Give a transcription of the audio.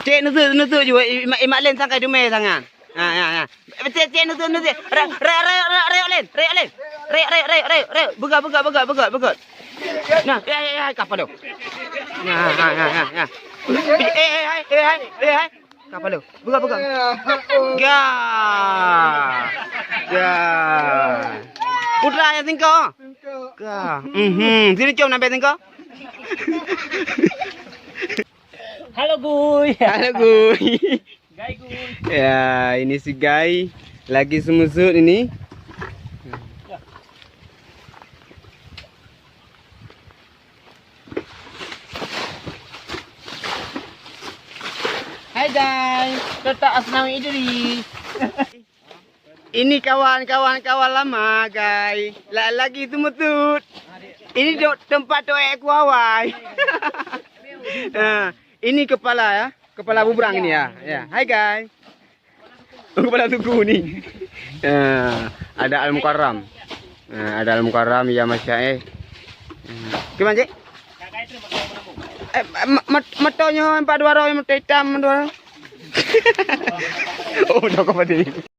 Cik nusuk juga. Imak Len sangkai dumai sangat. Ha. Cik nusuk. Reok Len. Begat. Nah, kapal tu. Nah. Hai. Kapal tu. Begat. Gah. Putra yang tingkau. Gah. Sini jom nampak tingkau. Halo Guy. Guy. Ya, ini si Guy lagi semusut ini. Hai guys, tetap Asnawi Idris. Ini kawan-kawan lama, Guy. Lagi semutut. Ini tempat doa aku awal. Ini kepala ya, kepala bubrang ini ya. Hai guys. Kepala tugu ni. Ada Al-Mukarram. Ada Al-Mukarram ya Masya. Gimana cik? Matonya 4 2 mata hitam 2. Oh, dah kau pati.